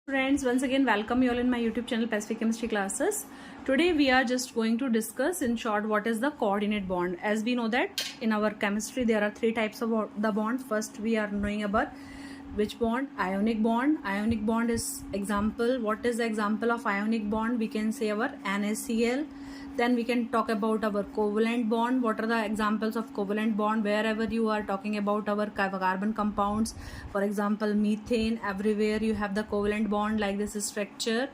Friends, once again welcome you all in my YouTube channel Pacific Chemistry classes. Today we are just going to discuss in short what is the coordinate bond. As we know that in our chemistry there are three types of the bonds. First we are knowing about which bond? Ionic bond. Ionic bond is example. What is the example of ionic bond? We can say our NaCl. Then we can talk about our covalent bond. What are the examples of covalent bond? Wherever you are talking about our carbon compounds, for example methane, everywhere you have the covalent bond like this structure.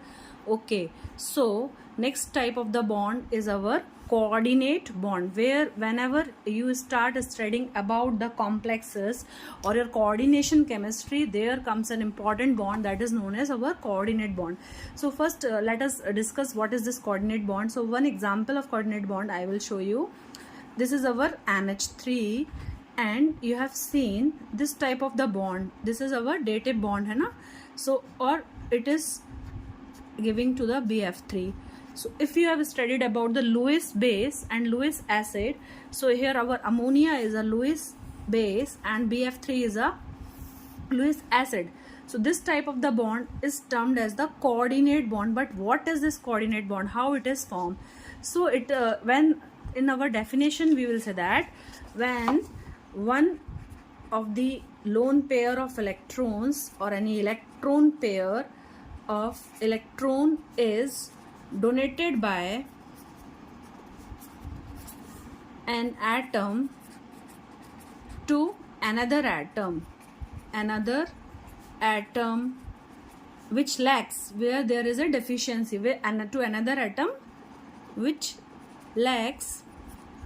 Okay, so next type of the bond is our coordinate bond, where whenever you start studying about the complexes or your coordination chemistry, there comes an important bond that is known as our coordinate bond. So first let us discuss what is this coordinate bond. So one example of coordinate bond I will show you. This is our NH3 and you have seen this type of the bond. This is our dative bond, hai na? So or it is giving to the BF3. So if you have studied about the Lewis base and Lewis acid, so here our ammonia is a Lewis base and BF3 is a Lewis acid. So this type of the bond is termed as the coordinate bond. But what is this coordinate bond? How it is formed? So it when in our definition we will say that when one of the lone pair of electrons or any electron pair of electron is donated by an atom to another atom which lacks, where there is a deficiency, to another atom which lacks.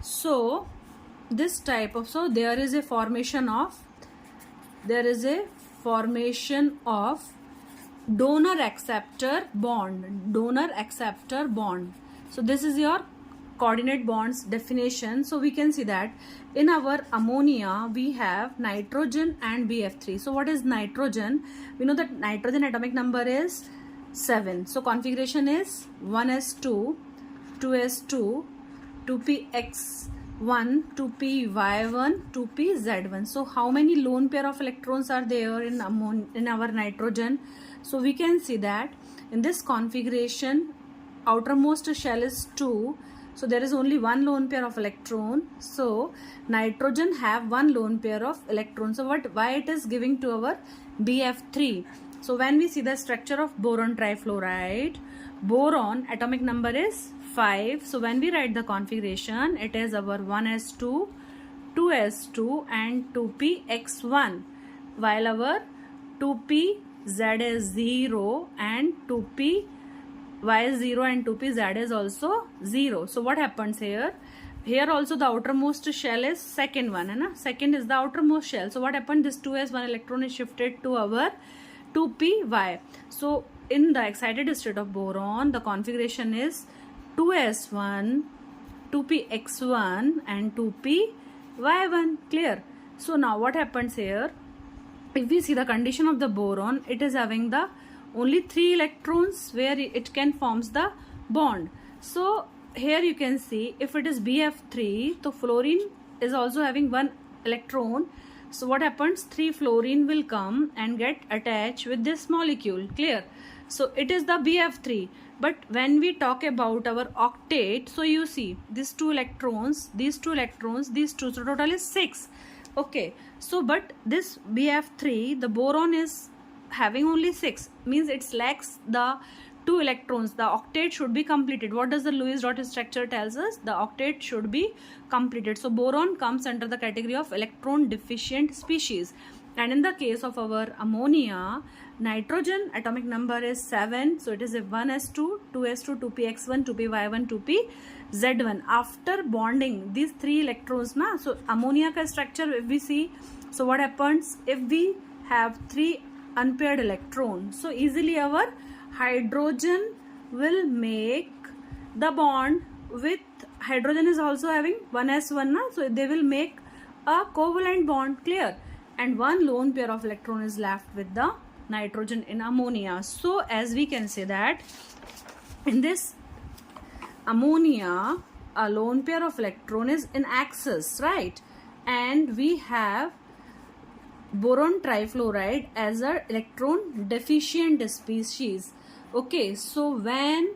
So this type of, so there is a formation of donor acceptor bond. So this is your coordinate bonds definition. So we can see that in our ammonia we have nitrogen and BF3. So what is nitrogen? We know that nitrogen atomic number is 7. So configuration is 1s2, 2s2, 2px1, 2py1, 2pz1. So how many lone pair of electrons are there in our nitrogen? So we can see that in this configuration outermost shell is 2. So there is only one lone pair of electron. So nitrogen have one lone pair of electrons. So why it is giving to our BF3? So when we see the structure of boron trifluoride, boron atomic number is 5. So when we write the configuration, it is our 1s2, 2s2 and 2px1, while our 2p Z is 0 and 2p y is 0 and 2p z is also 0. So what happens here? Here also the outermost shell is second one, na? Second is the outermost shell. So what happened? This 2s1 electron is shifted to our 2py. So in the excited state of boron, the configuration is 2s1, 2px1 and 2py1. Clear? So now what happens here? If we see the condition of the boron, it is having the only 3 electrons where it can forms the bond. So here you can see if it is BF3, so fluorine is also having 1 electron. So what happens? 3 fluorine will come and get attached with this molecule. Clear? So it is the BF3. But when we talk about our octet, so you see these 2 electrons, these 2 electrons, these 2, so total is 6. Okay, so but this BF3, the boron is having only 6, means it lacks the 2 electrons. The octet should be completed. What does the Lewis dot structure tells us? The octet should be completed. So boron comes under the category of electron deficient species. And in the case of our ammonia, nitrogen atomic number is 7. So it is a 1s2, 2s2, 2px1, 2py1, 2pz1. After bonding these 3 electrons, na, so ammonia ka structure if we see, so what happens if we have 3 unpaired electrons? So easily our hydrogen will make the bond with hydrogen is also having 1s1, na, so they will make a covalent bond. Clear? And one lone pair of electron is left with the nitrogen in ammonia. So as we can say that in this ammonia, a lone pair of electron is in axis, right? And we have boron trifluoride as a electron deficient species. Okay, so when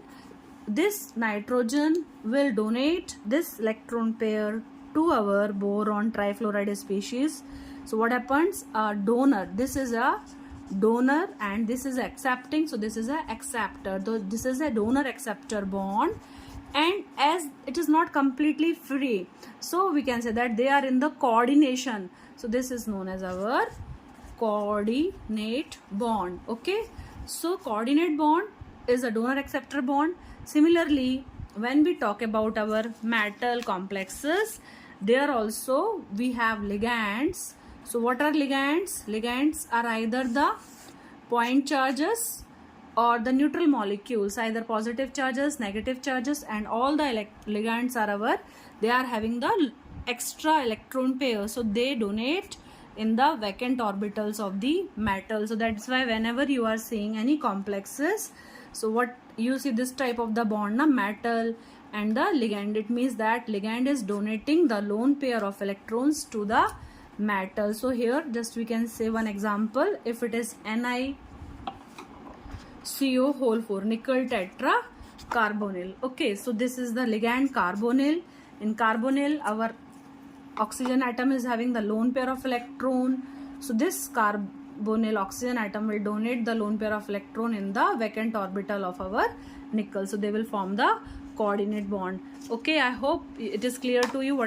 this nitrogen will donate this electron pair to our boron trifluoride species, so what happens? A donor, this is a donor and this is accepting, so this is a acceptor. This is a donor acceptor bond, and as it is not completely free, so we can say that they are in the coordination, so this is known as our coordinate bond. Okay, so coordinate bond is a donor acceptor bond. Similarly, when we talk about our metal complexes, there also we have ligands. So what are ligands? Ligands are either the point charges or the neutral molecules, either positive charges, negative charges, and all the ligands are they are having the extra electron pair, so they donate in the vacant orbitals of the metal. So that's why whenever you are seeing any complexes, so what you see this type of the bond, metal and the ligand, it means that ligand is donating the lone pair of electrons to the metal. So here just we can say one example. If it is NiCO4 nickel tetra carbonyl. Okay, so this is the ligand carbonyl. In carbonyl, our oxygen atom is having the lone pair of electron. So this carbonyl oxygen atom will donate the lone pair of electron in the vacant orbital of our nickel. So they will form the coordinate bond. Okay, I hope it is clear to you what